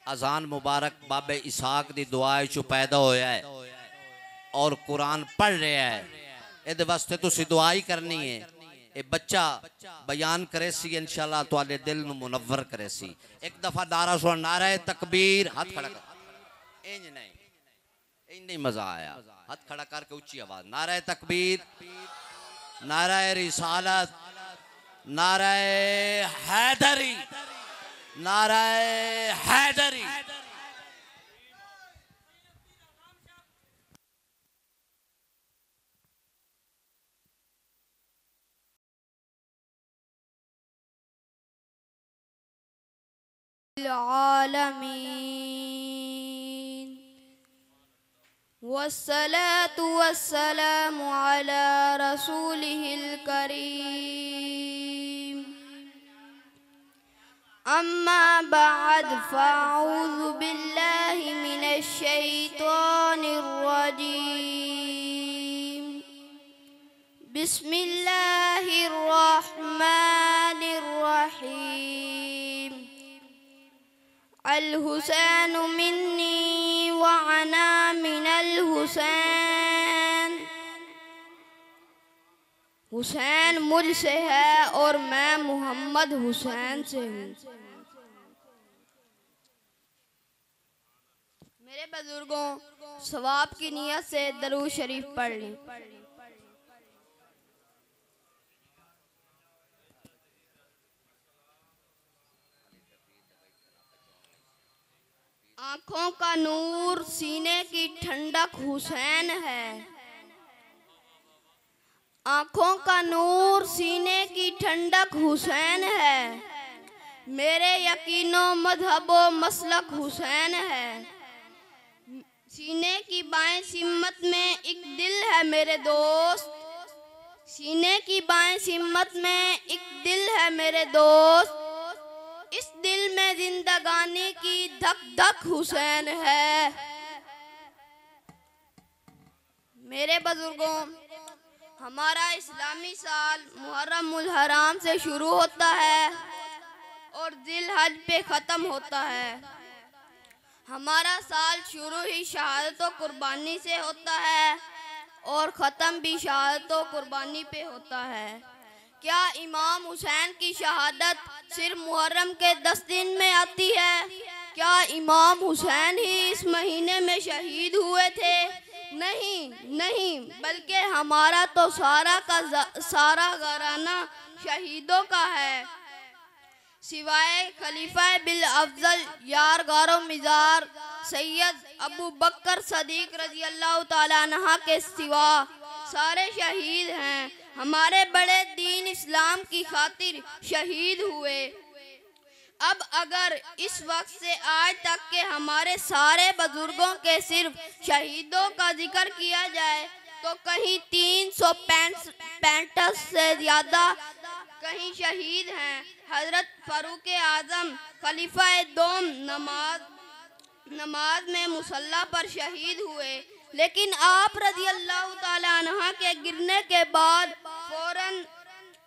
अजान मुबारक बाबे इसहाक दी दुआ चो पैदा होया है और कुरान पढ़ रहा है, ये वास्ते तुसी दुआ ही करनी है। ये बच्चा बयान करे सी इंशाअल्लाह तुहाडे दिल नू मुनव्वर करे सी। एक दफा नारा सुन, नारा तकबीर, हाथ खड़ा कर, इंज नहीं इंज नहीं मजा आया, हाथ खड़ा करके ऊंची आवाज, नारा तकबीर, नारा रिसालत, नारा हैदरी, नारा हैदरी। आलमीन वस्सलातु वस्सलामु अला रसूलिहिल करीम। अम्मा बाद फ़अऊज़ु बिल्लाहि मिनश शैतानिर रजीम। बिस्मिल्लाहिर रहमानिर रहीम। अल हुसैन मिन्नी व अना मिनल हुसैन। हुसैन मुझसे है और मैं मोहम्मद हुसैन से हूँ। मेरे बुजुर्गों, सवाब की नियत से दरूद शरीफ पढ़ लें। आँखों का नूर, सीने की ठंडक हुसैन है। आँखों का नूर, सीने की ठंडक हुसैन है। मेरे यकीनो मज़हबो मसलक हुसैन है। सीने की बाएं सिम्मत में एक दिल है मेरे दोस्त। सीने की बाएं सिम्मत में एक दिल है मेरे दोस्त। इस दिल में जिंदगानी की धक धक हुसैन है। मेरे बुजुर्गों, हमारा इस्लामी साल मुहर्रम उल हराम से शुरू होता है और जिलहज पे ख़त्म होता है। हमारा साल शुरू ही शहादत व कुर्बानी से होता है और ख़त्म भी शहादत व कुर्बानी पे होता है। क्या इमाम हुसैन की शहादत सिर्फ मुहर्रम के 10 दिन में आती है? क्या इमाम हुसैन ही इस महीने में शहीद हुए थे? नहीं नहीं, बल्कि हमारा तो सारा घराना शहीदों का है, सिवाय खलीफा बिल अफजल यार गारो मिजार सैयद अबू बकर सदीक रजी अल्लाह ताला अन्हा के सिवा सारे शहीद हैं। हमारे बड़े दीन इस्लाम की खातिर शहीद हुए। अब अगर इस वक्त से आज तक के हमारे सारे बुजुर्गों के सिर्फ शहीदों का जिक्र किया जाए तो कहीं 365 से ज़्यादा कहीं शहीद हैं। हज़रत फारूक आज़म खलीफा दोम नमाज में मुसल्ला पर शहीद हुए, लेकिन आप रज़ी अल्लाह ताला अन्हा के गिरने के बाद फौरन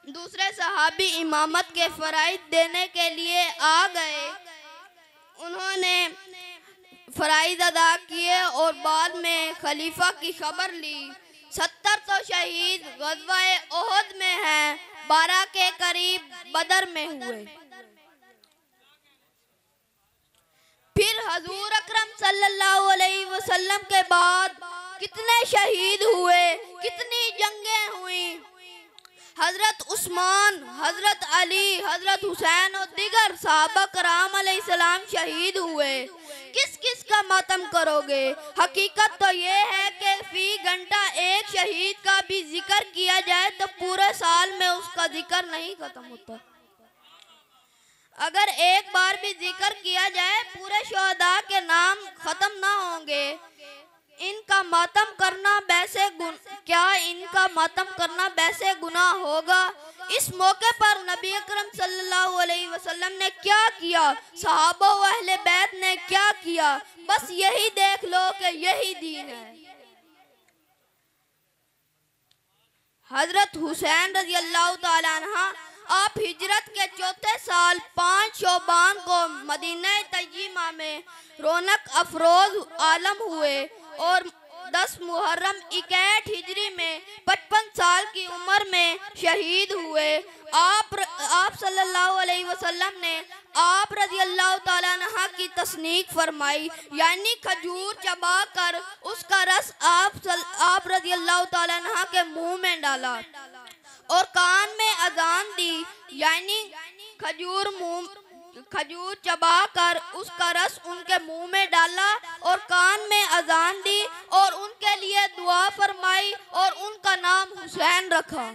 दूसरे सहाबी इमामत के फराइज देने के लिए आ गए। उन्होंने फराइज अदा किए और बाद में खलीफा की खबर ली। 70 तो शहीद ग़ज़वा-ए ओहद में हैं, 12 के करीब बदर में हुए। फिर हजूर अकरम सल्लल्लाहु अलैहि वसल्लम के बाद कितने शहीद हुए, कितनी जंगें हुई। हजरत उस्मान, हजरत अली, हजरत हुसैन और दीगर सहाबा कराम अलैहिस्सलाम शहीद हुए। किस किस का मातम करोगे? हकीकत तो ये है कि फी घंटा एक शहीद का भी जिक्र किया जाए तो पूरे साल में उसका जिक्र नहीं खत्म होता। अगर एक बार भी जिक्र किया जाए पूरे शहदा के नाम खत्म ना होंगे। इनका मातम करना वैसे गुनाह होगा? इस मौके पर नबी अकरम सल्लल्लाहु अलैहि वसल्लम ने क्या किया, सहाबा व अहले बैत ने क्या किया, बस यही देख लो कि यही दीन है। हजरत हुसैन रजी अल्लाह ताला अन्हा आप हिजरत के चौथे साल 5 शोबान को मदीना तय्यबा में रौनक अफरोज आलम हुए और 10 मुहर्रम 61 हिजरी में 55 साल की उम्र में शहीद हुए। आप सल्लल्लाहु अलैहि वसल्लम ने आप रज़ी अल्लाह ताला अन्हा की तस्नीक फरमाई, यानी खजूर चबा कर उसका रस आप रज़ी अल्लाह ताला अन्हा के मुंह में डाला और कान में अजान दी, यानी खजूर चबा कर उसका रस उनके मुंह में डाला और कान में अजान दी और उनके लिए दुआ फरमाई और उनका नाम हुसैन रखा।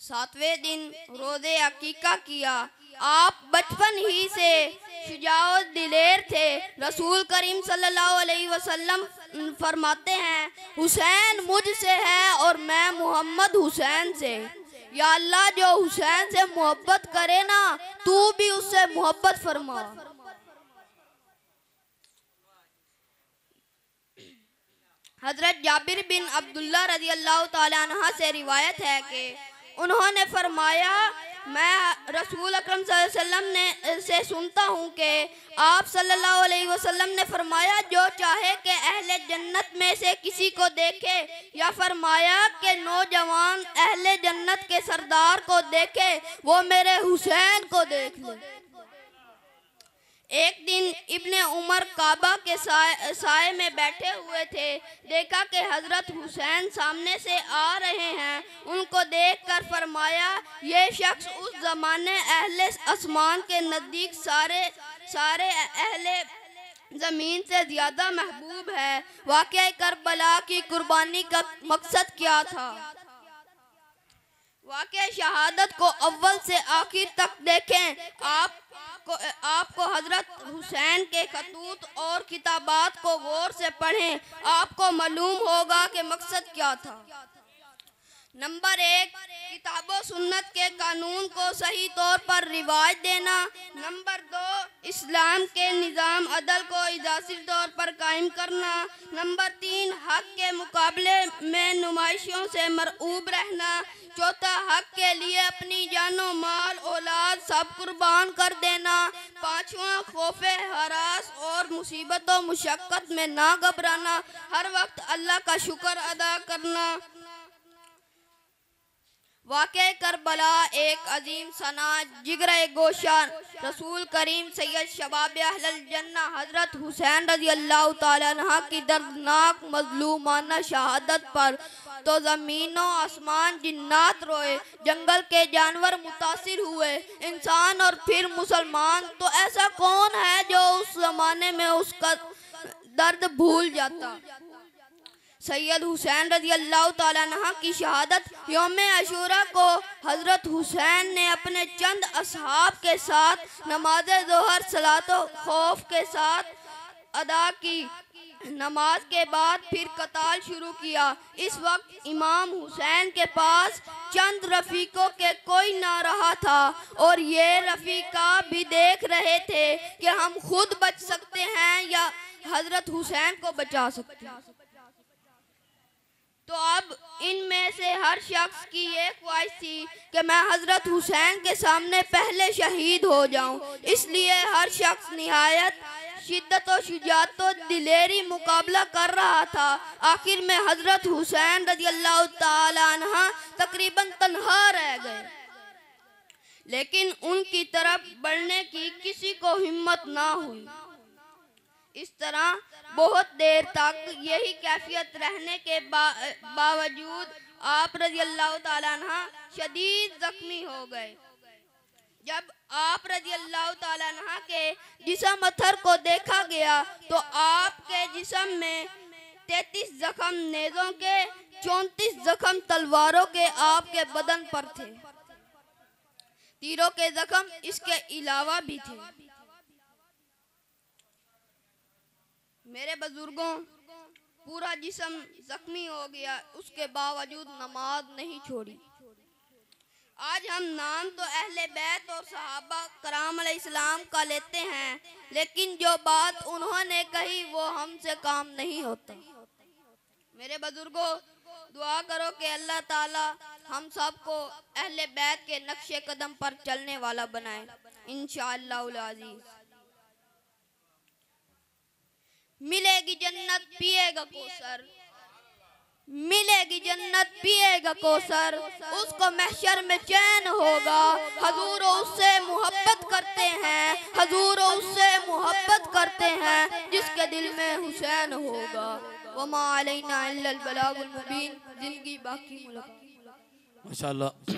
सातवें दिन रोज़े अकीका किया। आप बचपन ही से शुजाओ दिलेर थे। रसूल करीम सल्लल्लाहु अलैहि वसल्लम फरमाते हैं, हुसैन मुझसे है और मैं मोहम्मद हुसैन से। या अल्लाह, जो हुसैन से मोहब्बत करे ना, तू भी उससे मोहब्बत फरमा। हजरत जाबिर बिन अब्दुल्ला रज़ी अल्लाह ताला अन्हा से रिवायत है कि उन्होंने फरमाया, मैं रसूल अकरम सल्लल्लाहु अलैहि वसल्लम से सुनता हूँ कि आप सल्लल्लाहु अलैहि वसल्लम ने फरमाया, जो चाहे कि अहले जन्नत में से किसी को देखे, या फरमाया कि नौजवान अहले जन्नत के सरदार को देखे, वो मेरे हुसैन को देख ले। एक दिन इब्ने उमर काबा के साए में बैठे हुए थे। देखा कि हजरत हुसैन सामने से आ रहे हैं। उनको देखकर फरमाया, ये शख्स उस जमाने अहले आसमान के नज़दीक सारे अहले ज़मीन से ज़्यादा महबूब है। वाक़या करबला की कुर्बानी का मकसद क्या था? वाक़या शहादत को अव्वल से आखिर तक देखें। आपको हजरत हुसैन के खतूत और किताबात को गौर से पढ़ें, आपको मालूम होगा कि मकसद क्या था। नंबर 1, किताबों सुन्नत के कानून को सही तौर पर रिवाज देना। नंबर 2, इस्लाम के निज़ाम अदल को इजाज़ी तौर पर कायम करना। नंबर 3, हक के मुकाबले में नुमाइशों से मरऊब रहना। चौथा, हक के लिए अपनी जानो माल औलाद सब कुर्बान कर देना। पांचवा, खौफे हरास और मुसीबतों मुशक्कत में ना घबराना, हर वक्त अल्लाह का शुक्र अदा करना। वाक़या करबला एक अजीम सना जिगरे गोशा रसूल करीम सैयद शबाब अहलल जन्ना हजरत हुसैन रज़ी अल्लाह ताला अन्हा की दर्दनाक मजलूमाना शहादत पर तो ज़मीनों आसमान जिन्नात रोए, जंगल के जानवर मुतासिर हुए, इंसान और फिर मुसलमान। तो ऐसा कौन है जो उस जमाने में उसका दर्द भूल जाता। सैयद हुसैन रज़ी अल्लाह ताला अन्हा की शहादत यौम अशूरा को हज़रत हुसैन ने अपने चंद असहाब के साथ नमाज ज़ोहर सलातो खौफ के साथ अदा की। नमाज के बाद फिर कताल शुरू किया। इस वक्त इमाम हुसैन के पास चंद रफ़ीकों के कोई ना रहा था और ये रफ़ीका भी देख रहे थे कि हम खुद बच सकते हैं या हज़रत हुसैन को बचा सकते हैं। तो अब इनमें से हर शख्स की ये ख्वाहिश थी कि मैं हज़रत हुसैन के सामने पहले शहीद हो जाऊं। इसलिए हर शख्स निहायत शिद्दत और शुजाअत और दिलेरी मुकाबला कर रहा था। आखिर में हज़रत हुसैन रज़ी अल्लाह ताला अन्हा तकरीबन तन्हा रह गए, लेकिन उनकी तरफ बढ़ने की किसी को हिम्मत ना हुई। इस तरह बहुत देर तक यही कैफियत रहने के बावजूद आप रज़ी अल्लाह ताला अन्हा शदीद जख्मी हो गए। जब आप रज़ी अल्लाह ताला अन्हा के जिस्म अथर को देखा गया तो आपके जिस्म में 33 जख्म नेज़ों के, 34 जख्म तलवारों के आपके बदन पर थे। तीरों के जख्म इसके अलावा भी थे। मेरे बुजुर्गों, पूरा जिस्म जख्मी हो गया, उसके बावजूद नमाज नहीं छोड़ी। आज हम नाम तो अहले बैत और सहाबा कराम अलैहिस्सलाम का लेते हैं, लेकिन जो बात उन्होंने कही वो हमसे काम नहीं होता। मेरे बुजुर्गों, दुआ करो कि अल्लाह ताला हम सबको अहले बैत के नक्शे कदम पर चलने वाला बनाए, इंशाअल्लाहुल अज़ीज़। मिलेगी जन्नत पिएगा कौसर, मिलेगी जन्नत पिएगा कौसर, उसको महशर में चैन होगा। हजूर उससे मोहब्बत करते हैं, हजूर उससे मोहब्बत करते हैं जिसके दिल में हुसैन होगा। वमा अलैना इल्लल बलागुल मुबीन। जिंदगी बाकी मुलाकात। माशाअल्लाह।